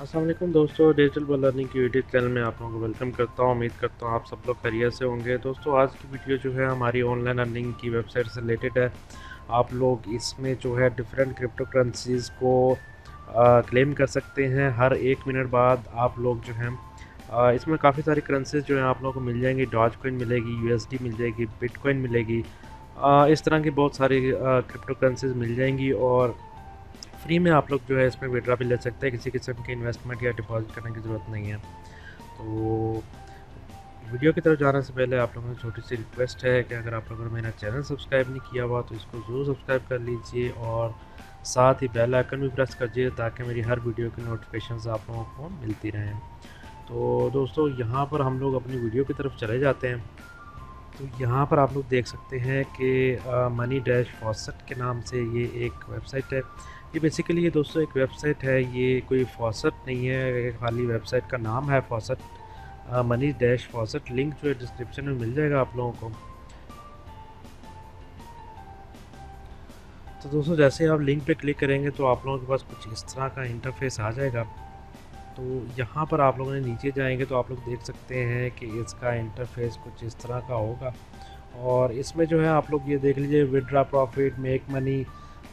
अस्सलाम वालेकुम दोस्तों, डिजिटल लर्निंग की यूट्यूब चैनल में आप लोगों को वेलकम करता हूँ। उम्मीद करता हूँ आप सब लोग खैरियत से होंगे। दोस्तों, आज की वीडियो जो है हमारी ऑनलाइन अर्निंग की वेबसाइट से रिलेटेड है। आप लोग इसमें जो है डिफरेंट क्रिप्टो करेंसीज़ को क्लेम कर सकते हैं। हर 1 मिनट बाद आप लोग जो हैं इसमें काफ़ी सारी करेंसीज जो है आप लोगों को मिल जाएंगी। डॉज कॉइन मिलेगी, यूएसडी मिल जाएगी, बिटकॉइन मिलेगी। इस तरह की बहुत सारी क्रिप्टो करेंसीज मिल जाएंगी और फ्री में आप लोग जो है इसमें विड्रा भी ले सकते हैं। किसी किस्म की इन्वेस्टमेंट या डिपॉजिट करने की ज़रूरत नहीं है। तो वीडियो की तरफ जाने से पहले आप लोगों से छोटी सी रिक्वेस्ट है कि अगर आप लोगों ने मेरा चैनल सब्सक्राइब नहीं किया हुआ तो इसको ज़रूर सब्सक्राइब कर लीजिए और साथ ही बेल आइकन भी प्रेस कर दीजिए ताकि मेरी हर वीडियो की नोटिफिकेशन आप लोगों को मिलती रहें। तो दोस्तों, यहाँ पर हम लोग अपनी वीडियो की तरफ चले जाते हैं। तो यहाँ पर आप लोग देख सकते हैं कि मनी डैश फॉसेट के नाम से ये एक वेबसाइट है। ये बेसिकली ये दोस्तों एक वेबसाइट है, ये कोई फॉसेट नहीं है, ये खाली वेबसाइट का नाम है faucet. Money dash faucet, link जो है डिस्क्रिप्शन में मिल जाएगा आप लोगों को। तो दोस्तों, जैसे आप लिंक पे क्लिक करेंगे तो आप लोगों के पास कुछ इस तरह का इंटरफेस आ जाएगा। तो यहाँ पर आप लोगों ने नीचे जाएंगे तो आप लोग देख सकते हैं कि इसका इंटरफेस कुछ इस तरह का होगा। और इसमें जो है आप लोग ये देख लीजिए, withdraw profit, make money,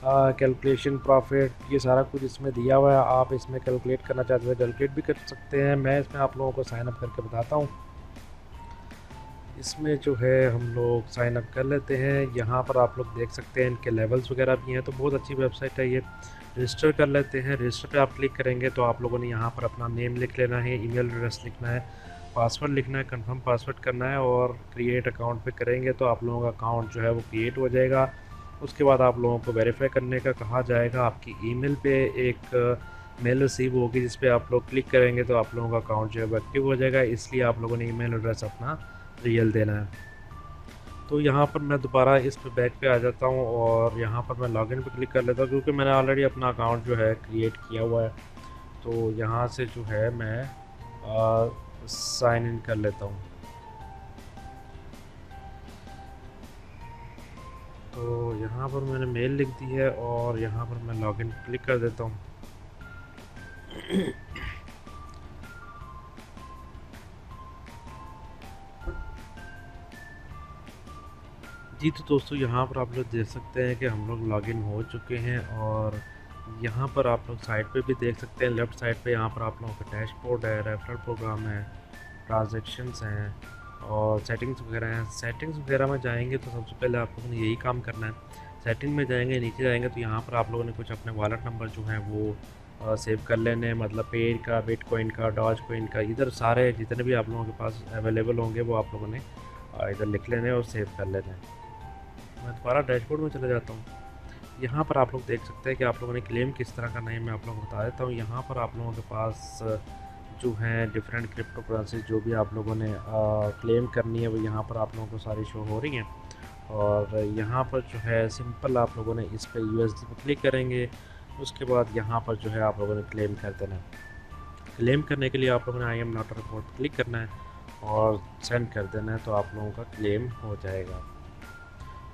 calculation profit, ये सारा कुछ इसमें दिया हुआ है। आप इसमें कैलकुलेट करना चाहते हैं कैलकुलेट भी कर सकते हैं। मैं इसमें आप लोगों को साइन अप करके बताता हूँ। इसमें जो है हम लोग साइन अप कर लेते हैं। यहाँ पर आप लोग देख सकते हैं इनके लेवल्स वगैरह भी हैं। तो बहुत अच्छी वेबसाइट है ये। रजिस्टर कर लेते हैं। रजिस्टर पे आप क्लिक करेंगे तो आप लोगों ने यहाँ पर अपना नेम लिख लेना है, ईमेल एड्रेस लिखना है, पासवर्ड लिखना है, कंफर्म पासवर्ड करना है और क्रिएट अकाउंट पे करेंगे तो आप लोगों का अकाउंट जो है वो क्रिएट हो जाएगा। उसके बाद आप लोगों को वेरीफाई करने का कहा जाएगा। आपकी ईमेल पे एक मेल रिसीव होगी जिस पे आप लोग क्लिक करेंगे तो आप लोगों का अकाउंट जो है वो एक्टिव हो जाएगा। इसलिए आप लोगों ने ईमेल एड्रेस अपना रियल देना है। तो यहाँ पर मैं दोबारा इस पे बैक पे आ जाता हूँ और यहाँ पर मैं लॉगिन पे क्लिक कर लेता हूँ क्योंकि मैंने ऑलरेडी अपना अकाउंट जो है क्रिएट किया हुआ है। तो यहाँ से जो है मैं साइन इन कर लेता हूँ। तो यहाँ पर मैंने मेल लिख दी है और यहाँ पर मैं लॉगिन क्लिक कर देता हूँ। जी, तो दोस्तों, यहाँ पर आप लोग देख सकते हैं कि हम लोग लॉगिन हो चुके हैं और यहाँ पर आप लोग साइड पे भी देख सकते हैं, लेफ़्ट साइड पे यहाँ पर आप लोगों का डैशबोर्ड है, रेफरल प्रोग्राम है, ट्रांजैक्शंस हैं और सेटिंग्स वगैरह हैं। सेटिंग्स वगैरह में जाएंगे तो सबसे पहले आप लोगों ने यही काम करना है। सेटिंग में जाएंगे, नीचे जाएंगे तो यहाँ पर आप लोगों ने कुछ अपने वॉलेट नंबर जो हैं वो सेव कर लेने हैं। मतलब पेड का, बिटकॉइन का, डॉज कॉइन का, इधर सारे जितने भी आप लोगों के पास अवेलेबल होंगे वो आप लोगों ने इधर लिख लेने हैं और सेव कर लेने हैं। मैं दोबारा डैशबोर्ड में चला जाता हूँ। यहाँ पर आप लोग देख सकते हैं कि आप लोगों ने क्लेम किस तरह का नहीं, मैं आप लोगों को बता देता हूँ। यहाँ पर आप लोगों के पास जो हैं डिफरेंट क्रिप्टो करेंसी जो भी आप लोगों ने क्लेम करनी है वो यहाँ पर आप लोगों को सारी शो हो रही हैं। और यहाँ पर जो है सिंपल आप लोगों ने इस पर यूएसडी पर क्लिक करेंगे। उसके बाद यहाँ पर जो है आप लोगों ने क्लेम कर देना है। क्लेम करने के लिए आप लोगों ने I am not a report click करना है और सेंड कर देना है तो आप लोगों का क्लेम हो जाएगा।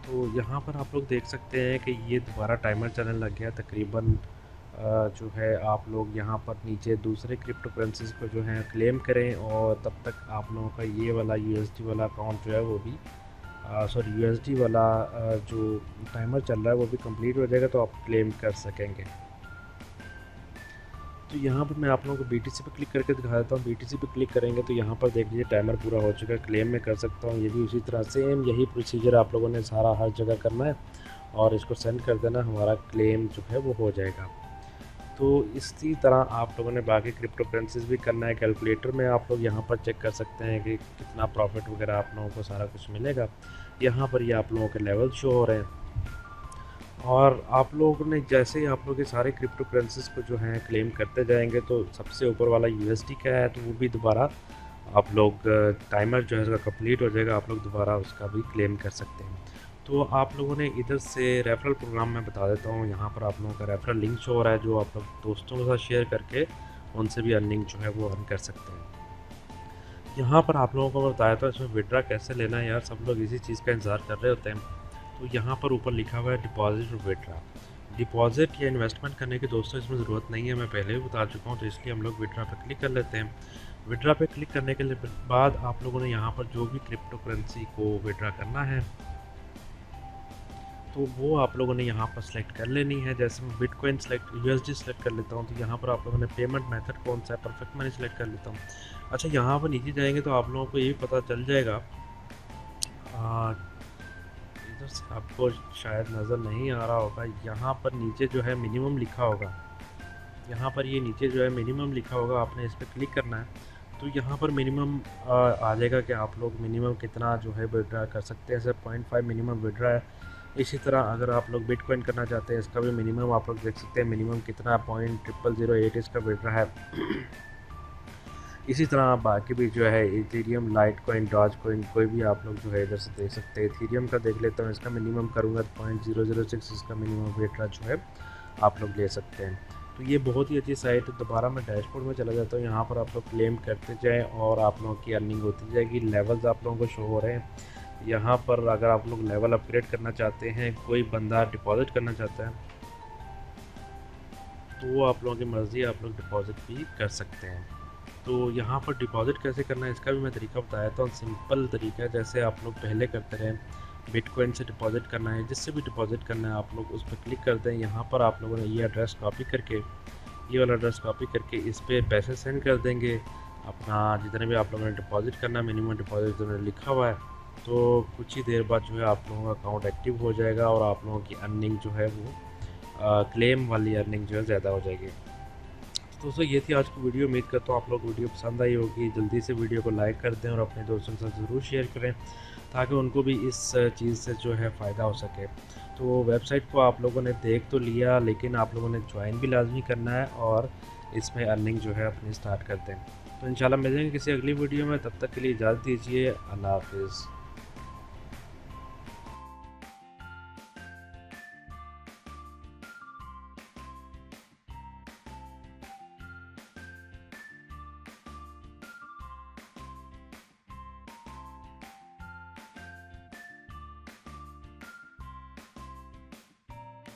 तो यहाँ पर आप लोग देख सकते हैं कि ये दोबारा टाइमर चलने लग गया तकरीबन। जो है आप लोग यहाँ पर नीचे दूसरे क्रिप्टो करेंसीज को जो है क्लेम करें और तब तक आप लोगों का ये वाला यूएसडी वाला अकाउंट जो है वो भी सॉरी यूएसडी वाला जो टाइमर चल रहा है वो भी कंप्लीट हो जाएगा तो आप क्लेम कर सकेंगे। तो यहाँ पर मैं आप लोगों को BTC पे क्लिक करके दिखा देता हूँ। BTC पे क्लिक करेंगे तो यहाँ पर देख लीजिए टाइमर पूरा हो चुका है, क्लेम में कर सकता हूँ। ये भी उसी तरह सेम यही प्रोसीजर आप लोगों ने सारा हर जगह करना है और इसको सेंड कर देना, हमारा क्लेम जो है वो हो जाएगा। तो इसी तरह आप लोगों ने बाकी क्रिप्टो करेंसीज भी करना है। कैलकुलेटर में आप लोग यहाँ पर चेक कर सकते हैं कि कितना प्रॉफिट वगैरह आप लोगों को सारा कुछ मिलेगा। यहाँ पर ये आप लोगों के लेवल शो हो रहे हैं और आप लोगों ने जैसे ही आप लोग ये सारे क्रिप्टो करेंसीज को जो है क्लेम करते जाएंगे तो सबसे ऊपर वाला यूएसडी का है तो वो भी दोबारा आप लोग टाइमर जो है उसका कंप्लीट हो जाएगा, आप लोग दोबारा उसका भी क्लेम कर सकते हैं। तो आप लोगों ने इधर से रेफरल प्रोग्राम में बता देता हूँ। यहाँ पर आप लोगों का रेफरल लिंक शो हो रहा है जो आप लोग दोस्तों के साथ शेयर करके उनसे भी अर्निंग जो है वो अर्न कर सकते हैं। यहाँ पर आप लोगों को मैं बताया था इसमें विड्रा कैसे लेना है। यार, सब लोग इसी चीज़ का इंतज़ार कर रहे होते हैं। तो यहाँ पर ऊपर लिखा हुआ है डिपॉजिट और विड्रा। डिपॉज़िट या इन्वेस्टमेंट करने की दोस्तों इसमें ज़रूरत नहीं है, मैं पहले भी बता चुका हूँ, तो इसलिए हम लोग विड्रॉ पे क्लिक कर लेते हैं। विड्रॉ पे क्लिक करने के लिए बाद आप लोगों ने यहाँ पर जो भी क्रिप्टो करेंसी को विड्रॉ करना है तो वो आप लोगों ने यहाँ पर सेलेक्ट कर लेनी है। जैसे मैं बिटकॉइन सेलेक्ट यूएसडी सेलेक्ट कर लेता हूँ, तो यहाँ पर आप लोगों ने पेमेंट मेथड कौन सा है, परफेक्ट मनी सेलेक्ट कर लेता हूँ। अच्छा, यहाँ पर नीचे जाएंगे तो आप लोगों को ये पता चल जाएगा, इधर से आपको शायद नज़र नहीं आ रहा होगा, यहाँ पर नीचे जो है मिनिमम लिखा होगा, यहाँ पर ये नीचे जो है मिनिमम लिखा होगा, आपने इस पर क्लिक करना है। तो यहाँ पर मिनिमम आ जाएगा कि आप लोग मिनिमम कितना जो है विड्रा कर सकते हैं। जैसे 0.5 मिनिमम विड्रा है। इसी तरह अगर आप लोग बिटकॉइन करना चाहते हैं, इसका भी मिनिमम आप लोग देख सकते हैं, मिनिमम कितना 0.0008 इसका विड्रा है। इसी तरह आप बाकी भी जो है Ethereum, Litecoin, Dogecoin, कोई भी आप लोग जो है इधर से देख सकते हैं। इथेरियम का देख लेता हूँ, इसका मिनिमम करूँगा तो 0.006 इसका मिनिमम विड्रा जो है आप लोग ले सकते हैं। तो ये बहुत ही अच्छी साइट है। दोबारा मैं डैशबोर्ड में चला जाता हूँ, यहाँ पर आप लोग क्लेम करते जाएँ और आप लोगों की अर्निंग होती जाएगी। लेवल्स आप लोगों को शो हो रहे हैं यहाँ पर। अगर आप लोग लेवल अपग्रेड करना चाहते हैं, कोई बंदा डिपॉजिट करना चाहता है तो वो आप लोगों की मर्ज़ी, आप लोग डिपॉजिट भी कर सकते हैं। तो यहाँ पर डिपॉजिट कैसे करना है इसका भी मैं तरीका बताया था। सिंपल तरीका है, जैसे आप लोग पहले करते रहे, बिटकॉइन से डिपॉजिट करना है, जिससे भी डिपॉजिट करना है आप लोग उस पर क्लिक कर दें। यहाँ पर आप लोगों ने ये एड्रेस कॉपी करके, ये वाला एड्रेस कॉपी करके इस पर पैसे सेंड कर देंगे अपना, जितने भी आप लोगों ने डिपॉजिट करना है, मिनिमम डिपॉजिट जो लिखा हुआ है। तो कुछ ही देर बाद जो है आप लोगों का अकाउंट एक्टिव हो जाएगा और आप लोगों की अर्निंग जो है वो क्लेम वाली अर्निंग जो है ज़्यादा हो जाएगी। तो दोस्तों ये थी आज की वीडियो। उम्मीद करता हूँ आप लोग वीडियो पसंद आई होगी। जल्दी से वीडियो को लाइक कर दें और अपने दोस्तों के साथ ज़रूर शेयर करें ताकि उनको भी इस चीज़ से जो है फ़ायदा हो सके। तो वेबसाइट को आप लोगों ने देख तो लिया, लेकिन आप लोगों ने ज्वाइन भी लाजमी करना है और इसमें अर्निंग जो है अपनी स्टार्ट कर दें। तो इंशाल्लाह मिलेंगे किसी अगली वीडियो में, तब तक के लिए इजाज़त दीजिए। अल्लाह हाफिज़।